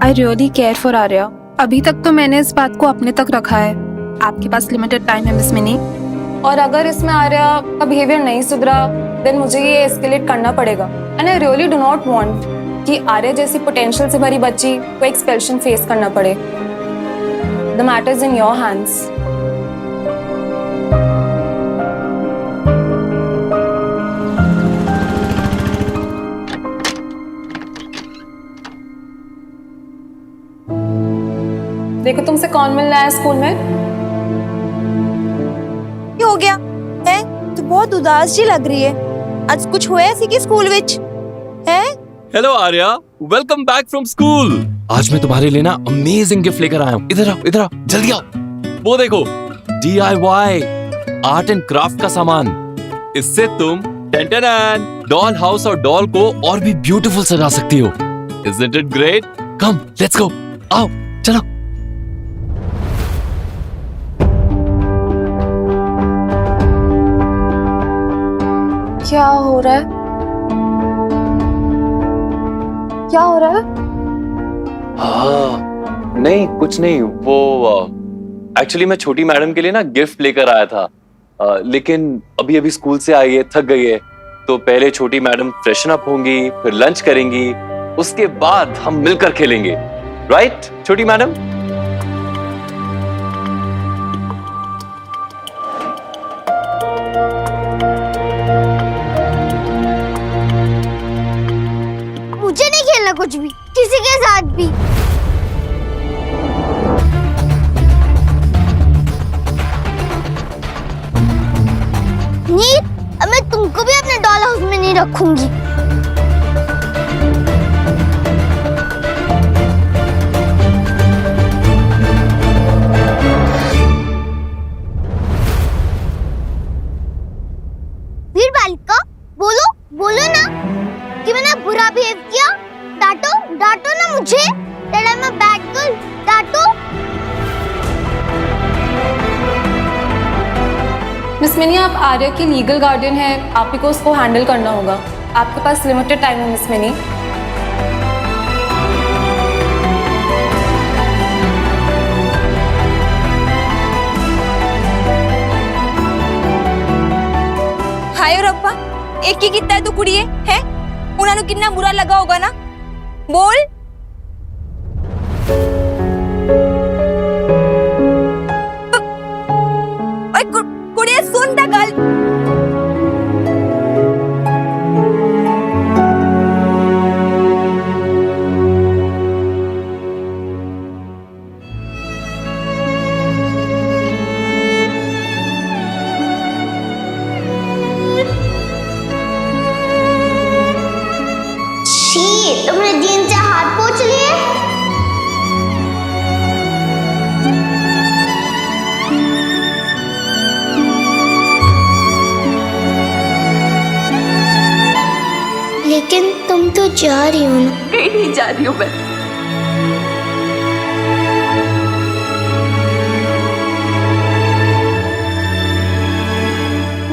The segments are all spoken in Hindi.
I really care for Arya. अभी तक तो मैंने इस बात को अपने तक रखा है। आपके पास लिमिटेड टाइम है मिस मिनी, और अगर इसमें आर्या का बिहेवियर नहीं सुधरा देन मुझे ये एस्केलेट करना पड़ेगा। And I really do not want कि आर्या जैसी पोटेंशियल से भरी बच्ची को एक्सपेल्शन फेस करना पड़े। The matter is in your hands. देखो तुमसे कौन मिलना है स्कूल में? क्या हो गया है? तू बहुत उदास जी लग रही है। आज कुछ होया सी कि स्कूल विच है? Hello Arya, welcome back from school. आज मैं तुम्हारे लिए ना अमेजिंग गिफ्ट लेकर आया हूँ। इधर आओ, जल्दी आओ। वो देखो, DIY आर्ट एंड क्राफ्ट का सामान। इससे तुम डॉल हाउस और डॉल को और भी ब्यूटीफुल सजा सकती हो। Isn't it great? Come, let's go. आओ, चलो। क्या हो रहा है? क्या हो रहा है? हाँ, नहीं कुछ नहीं। वो एक्चुअली मैं छोटी मैडम के लिए ना गिफ्ट लेकर आया था, लेकिन अभी अभी स्कूल से आई है, थक गई है, तो पहले छोटी मैडम फ्रेशन अप होंगी, फिर लंच करेंगी, उसके बाद हम मिलकर खेलेंगे। राइट छोटी मैडम? मुझे नहीं खेलना कुछ भी, किसी के साथ भी। नीर, अब मैं तुमको भी अपने डॉल हाउस में नहीं रखूंगी। वीर बालिका, बोलो बोलो ना कि मैंने बुरा बिहेव किया। डांटो डांटो ना मुझे। That I am a bad girl. डांटो। मिस मिनी, आप आर्या की लीगल गार्डियन है, आप ही को उसको हैंडल करना होगा। आपके पास लिमिटेड टाइम है मिस मिनी। हाय रब्बा, एक ही कितना तो कुड़ी है? उन्होंने कितना बुरा लगा होगा ना? बोल। कुड़िया सुन ता गल। तुमने जीन से हाथ पोंछ लिए? लेकिन तुम तो जा रही हो ना? कहीं नहीं जा रही हूँ मैं।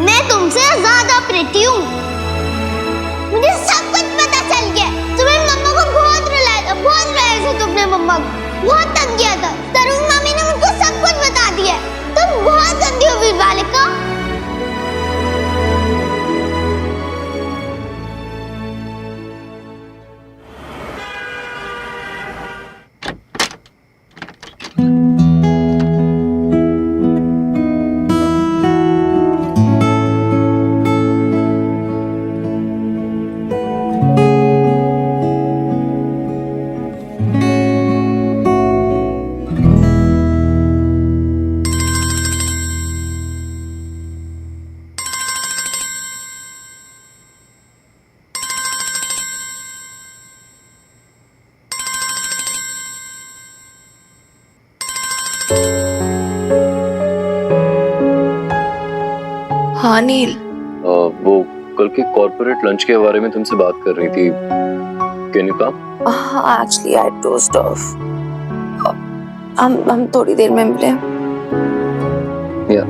मैं तुमसे ज्यादा प्रिटी हूँ। मुझे सब कुछ पता चल गया। तुम्हें मम्मा को बहुत रुलाया था, बहुत रुलाया था तुमने मम्मा को, बहुत तंग किया था। तरुण मामी ने मुझको सब कुछ बता दिया। तुम बहुत गंदी हो वीर बालिका। हाँ नील, वो कल के कॉर्पोरेट लंच के बारे में तुमसे बात कर रही थी। Can you come? हाँ एक्चुअली आई डोज्ड ऑफ। हम थोड़ी देर में मिले। या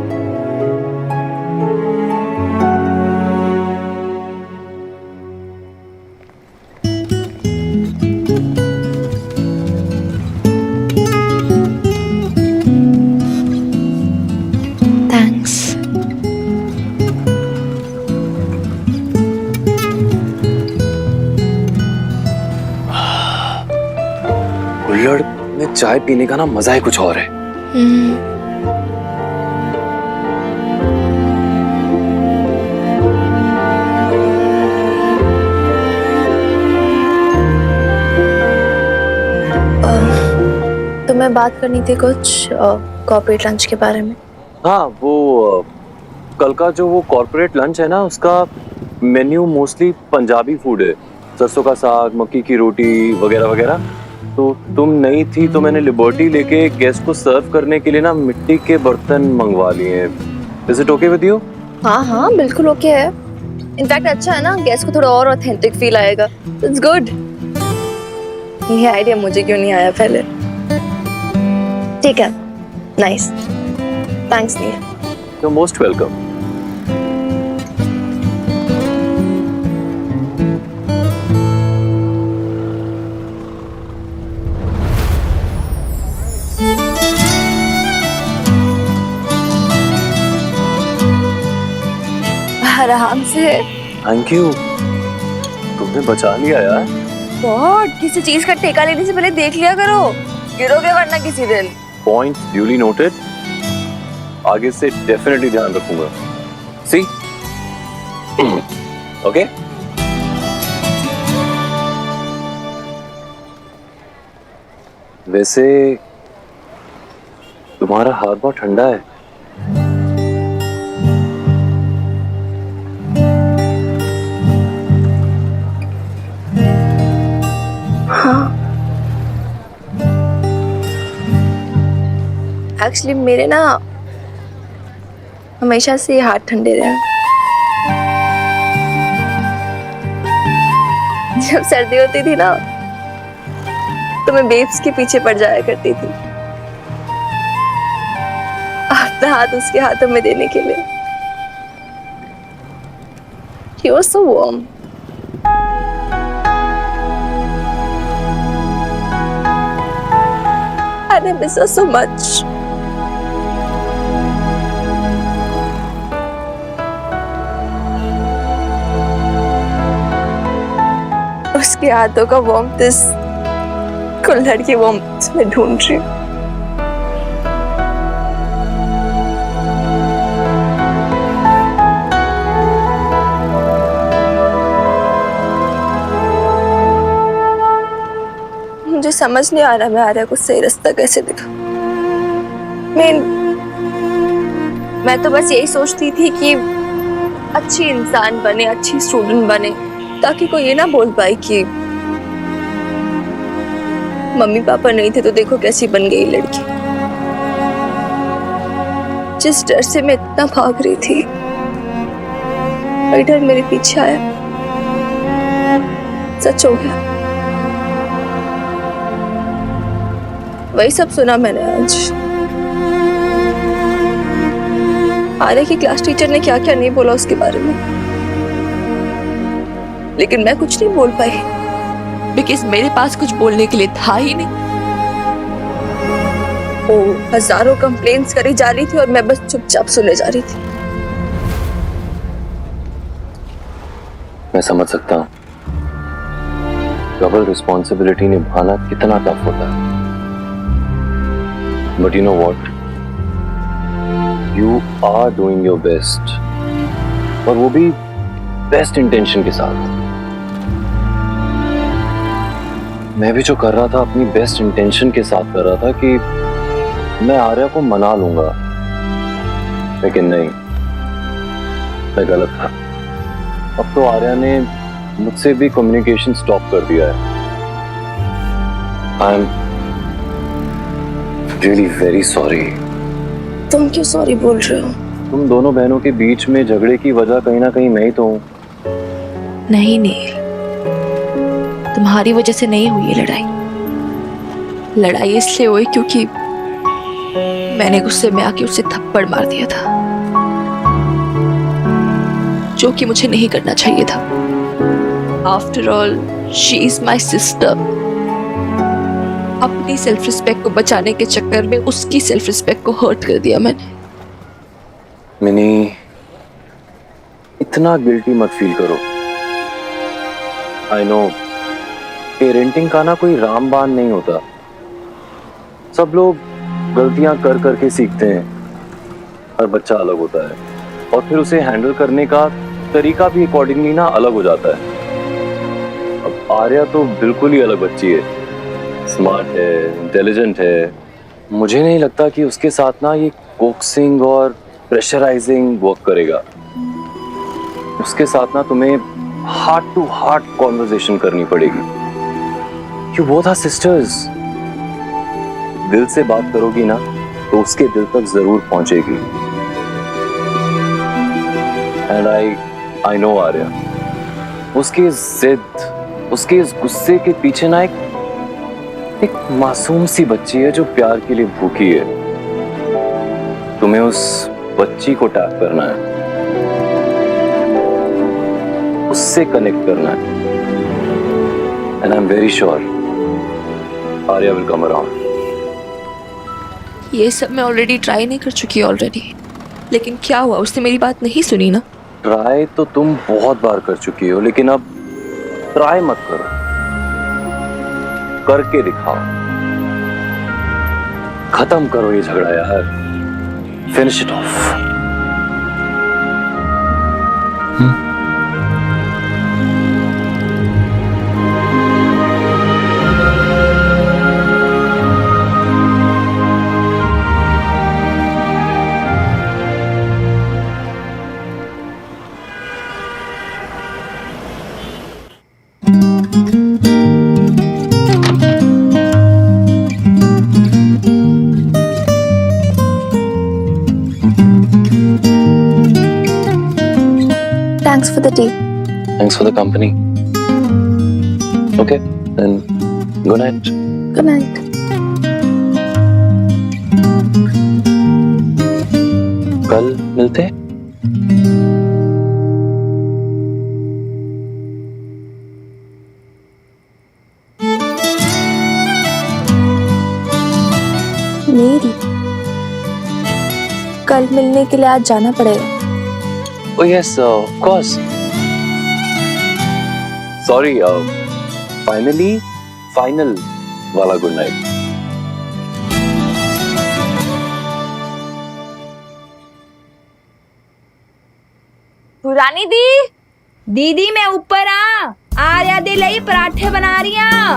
कुल्हड़ में चाय पीने का ना मजा ही कुछ और है। तुम्हें बात करनी थी कुछ कॉर्पोरेट लंच के बारे में। हाँ, वो कल का जो वो कॉर्पोरेट लंच है ना, उसका मेन्यू मोस्टली पंजाबी फूड है, सरसों का साग, मक्की की रोटी वगैरह वगैरह। तो तुम नहीं थी तो मैंने लिबर्टी लेके गेस्ट को सर्व करने के लिए ना मिट्टी के बर्तन मंगवा लिए हैं। Is it okay with you? हाँ हाँ बिल्कुल ओके है। इनफैक्ट अच्छा है ना, गेस्ट को थोड़ा और ऑथेंटिक फील आएगा। It's good. ये आइडिया मुझे क्यों नहीं आया पहले? ठीक है, nice, thanks Neel. You are most welcome. आराम से। थैंक यू, तुमने बचा लिया यार। बहुत, किसी चीज का ठेका लेने से पहले देख लिया करो, गिरोगे वरना किसी दिन। Point duly noted. आगे से डेफिनेटली ध्यान रखूंगा। सी ओके। वैसे तुम्हारा हाथ बहुत ठंडा है। एक्चुअली मेरे ना हमेशा से हाथ ठंडे रहे। जब सर्दी होती थी ना तो मैं बेब्स के पीछे पड़ जाया करती थी अपना हाथ उसके हाथों में देने के लिए। He was so warm. And I miss her so much. उसके हाथों का वार्मथ इस कुल्हड़ की वार्मथ में ढूंढ रही हूँ। मुझे समझ नहीं आ रहा मैं आर्या को सही रास्ता कैसे दिखा। मैं तो बस यही सोचती थी कि अच्छी इंसान बने, अच्छी स्टूडेंट बने, ताकि कोई ये ना बोल पाए कि मम्मी पापा नहीं थे तो देखो कैसी बन गई लड़की। जिस डर से मैं इतना भाग रही थी वही डर मेरे पीछे आया, सच हो गया। वही सब सुना मैंने आज। आर्या की क्लास टीचर ने क्या क्या नहीं बोला उसके बारे में, लेकिन मैं कुछ नहीं बोल पाई बिकॉज़ मेरे पास कुछ बोलने के लिए था ही नहीं। वो हजारों कंप्लेंट्स करी जा रही थी और मैं बस चुपचाप सुने जा रही थी। मैं समझ सकता हूँ डबल रिस्पॉन्सिबिलिटी निभाना कितना टफ होता है, but you know what, you are doing your best, और वो भी बेस्ट इंटेंशन के साथ। मैं भी जो कर रहा था अपनी बेस्ट इंटेंशन के साथ कर रहा था कि मैं आर्या को मना लूंगा, लेकिन नहीं, मैं गलत था। अब तो आर्या ने मुझसे भी कम्युनिकेशन स्टॉप कर दिया है। I am really very sorry. तुम क्यों सॉरी बोल रहे हो? तुम दोनों बहनों के बीच में झगड़े की वजह कहीं ना कहीं मैं ही तो हूँ। नहीं नील, तुम्हारी वजह से नहीं हुई ये लड़ाई। लड़ाई इसलिए हुई क्योंकि मैंने गुस्से में आके उसे थप्पड़ मार दिया था, जो कि मुझे नहीं करना चाहिए था। After all she is my sister. अपनी सेल्फ रिस्पेक्ट को बचाने के चक्कर में उसकी सेल्फ रिस्पेक्ट को हर्ट कर दिया मैंने। मिनी, इतना गिल्टी मत फील करो। आई नो पेरेंटिंग का ना कोई रामबाण नहीं होता। सब लोग गलतियां कर करके सीखते हैं। हर बच्चा अलग होता है और फिर उसे हैंडल करने का तरीका भी अकॉर्डिंगली ना अलग हो जाता है। अब आर्या तो बिल्कुल ही अलग बच्ची है, स्मार्ट है, इंटेलिजेंट है। मुझे नहीं लगता कि उसके साथ ना ये कोक्सिंग और प्रेशराइजिंग वर्क करेगा। उसके साथ ना तुम्हें हार्ट टू हार्ट कॉन्वर्सेशन करनी पड़ेगी। You both are sisters. दिल से बात करोगी ना तो उसके दिल तक जरूर पहुंचेगी। And I know आर्या, उसकी जिद, उसके इस गुस्से के पीछे ना एक मासूम सी बच्ची है जो प्यार के लिए भूखी है। तुम्हें उस बच्ची को टैप करना है, उससे कनेक्ट करना है। And I'm very sure Arya will come around. ये सब मैं ऑलरेडी ट्राई नहीं कर चुकी ऑलरेडी, लेकिन क्या हुआ, उसने मेरी बात नहीं सुनी ना। ट्राई तो तुम बहुत बार कर चुकी हो, लेकिन अब ट्राई मत करो, करके दिखाओ। खत्म करो ये झगड़ा यार, finish it of. Thanks for the tea. Thanks for the company. Okay, then good night. Good night. कल मिलते हैं। मेरी कल मिलने के लिए आज जाना पड़ेगा। Oh yes, of course. Sorry, final वाला good night. पुरानी दी, दीदी मैं ऊपर आर्या दे लई पराठे बना रही हूं।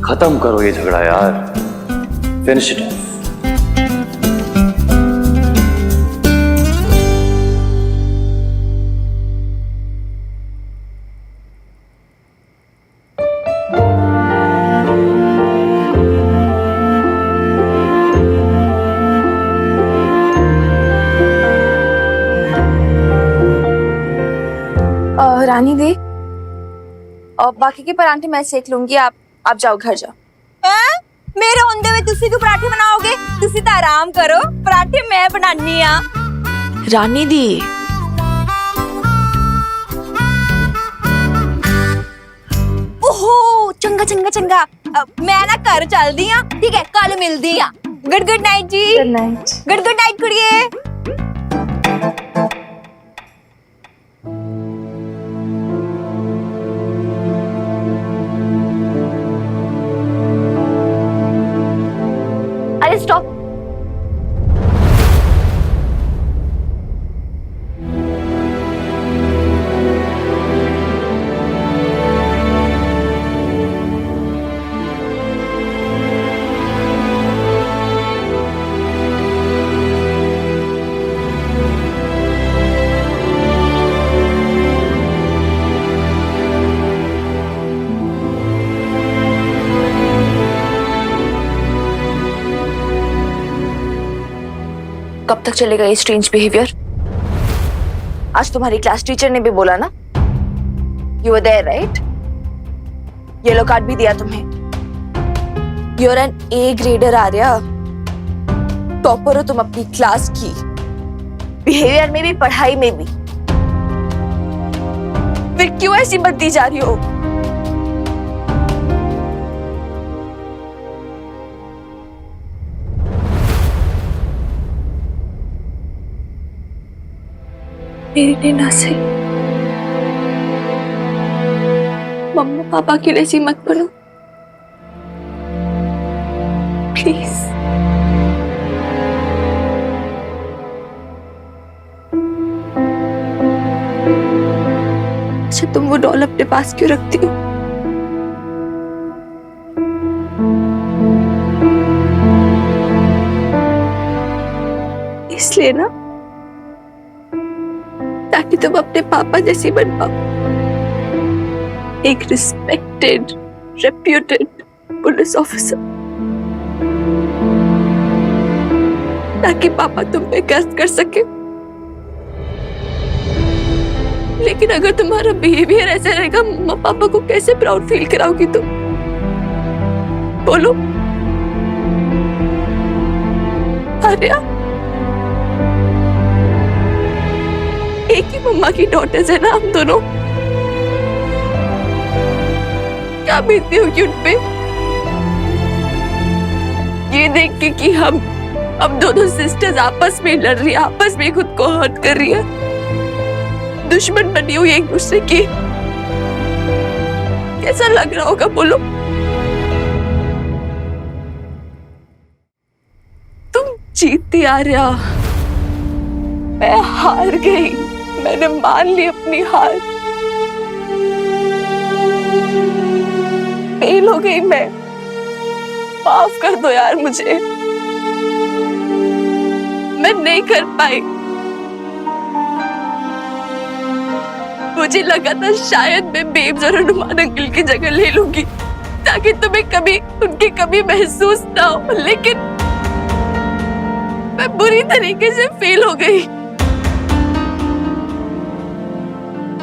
खत्म करो ये झगड़ा यार, फिनिश इट ऑफ। रानी दी, और बाकी के पराठे मैं सेक लूंगी, आप जाओ घर जाओ। हैं? मेरे होंदे में तुसी क्यों पराठे बनाओगे? तुसी तो आराम करो, पराठे मैं बनानी आ। रानी दी, ओहो चंगा चंगा चंगा, मैं ना घर चलदी आ, ठीक है, कल मिलदी आ। Good night ji. Good night. Good night कुड़िए। अरे स्टॉप, कब तक चलेगा ये स्ट्रेंज बिहेवियर? आज तुम्हारी क्लास टीचर ने भी बोला ना, you were there right? Yellow card भी दिया तुम्हें। You are an A grader Arya, topper हो तुम अपनी क्लास की, बिहेवियर में भी पढ़ाई में भी। फिर क्यों ऐसी बनती जा रही हो? मेरी नैना से मम्मा पापा की जैसी मत बनो। प्लीज। अच्छा तुम वो डॉल अपने पास क्यों रखती हो? इसलिए ना ताकि तुम अपने पापा जैसी बन पाओ, एक रिस्पेक्टेड रेप्यूटेड पुलिस ऑफिसर, ताकि पापा तुम पे गर्व कर सके। लेकिन अगर तुम्हारा बिहेवियर ऐसा रहेगा, मम्मा पापा को कैसे प्राउड फील कराओगी तुम? बोलो आर्या, एक ही मम्मा की डॉटर्स है ना हम दोनों। क्या बीतती होगी उन पे ये देख के कि हम दोनों सिस्टर्स आपस में लड़ रही है, आपस में खुद को हर्ट कर रही है, दुश्मन बनी हुई एक दूसरे की। कैसा लग रहा होगा बोलो? तुम जीती आर्या, मैं हार गई, मैंने मान ली अपनी हार, फेल हो गई मैं। माफ कर दो यार मुझे, मैं नहीं कर पाई। मुझे लगा था शायद मैं बेब्स और हनुमान अंकल की जगह ले लूंगी ताकि तुम्हें कभी उनकी कमी महसूस ना हो, लेकिन मैं बुरी तरीके से फेल हो गई।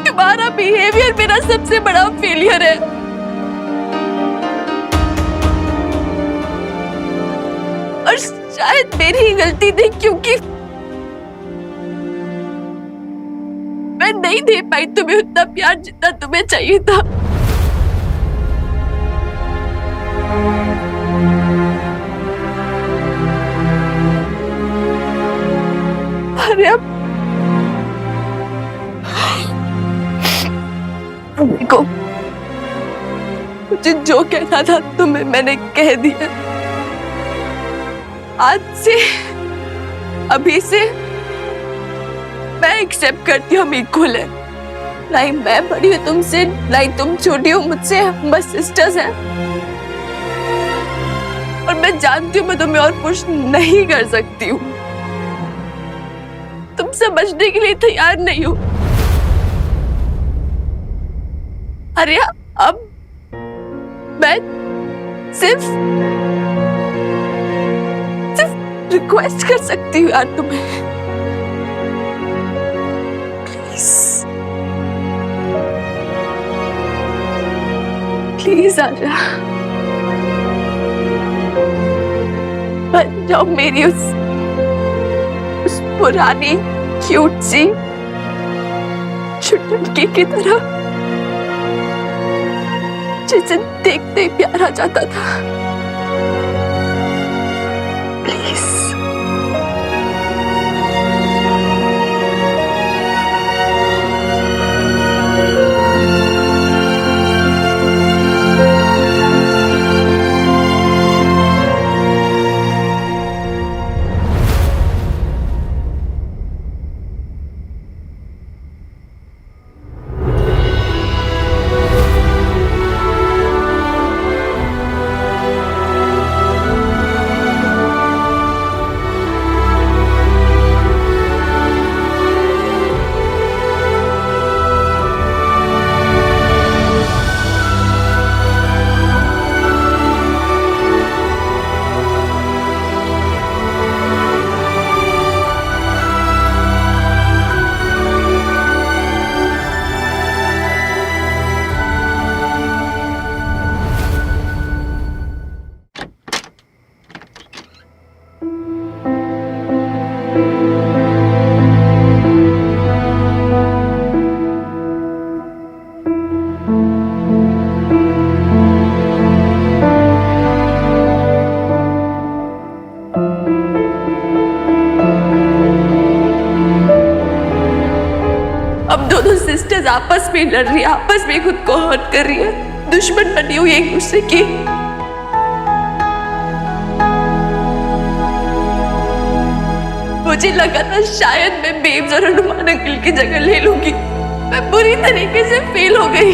तुम्हारा बिहेवियर मेरा सबसे बड़ा फेलियर है। और शायद मेरी ही गलती थी क्योंकि मैं नहीं दे पाई तुम्हें उतना प्यार जितना तुम्हें चाहिए था। अरे अब देखो, मुझे जो कहना था तुम्हें मैंने कह दिया। आज से, अभी से मैं एक्सेप्ट करती हूँ हम इक्वल है। नहीं मैं बड़ी हूँ तुमसे, नहीं तुम छोटी हो मुझसे, हम बस सिस्टर्स हैं। और मैं जानती हूँ मैं तुम्हें और पुश नहीं कर सकती हूँ, तुम समझने के लिए तैयार नहीं हो। अरे अब मैं सिर्फ रिक्वेस्ट कर सकती हूँ यार तुम्हें, प्लीज आजा, बन जाओ मेरी उस पुरानी क्यूट सी चुटकी की तरह जिसे देखते ही प्यार आ जाता था। प्लीज सिस्टर्स आपस में लड़ रही है, आपस में खुद को हर्ट कर रही है, दुश्मन बनी हुई एक दूसरे की। मुझे लगा था शायद मैं बेब्स और हनुमान अंकल की जगह ले लूंगी। मैं बुरी तरीके से फेल हो गई।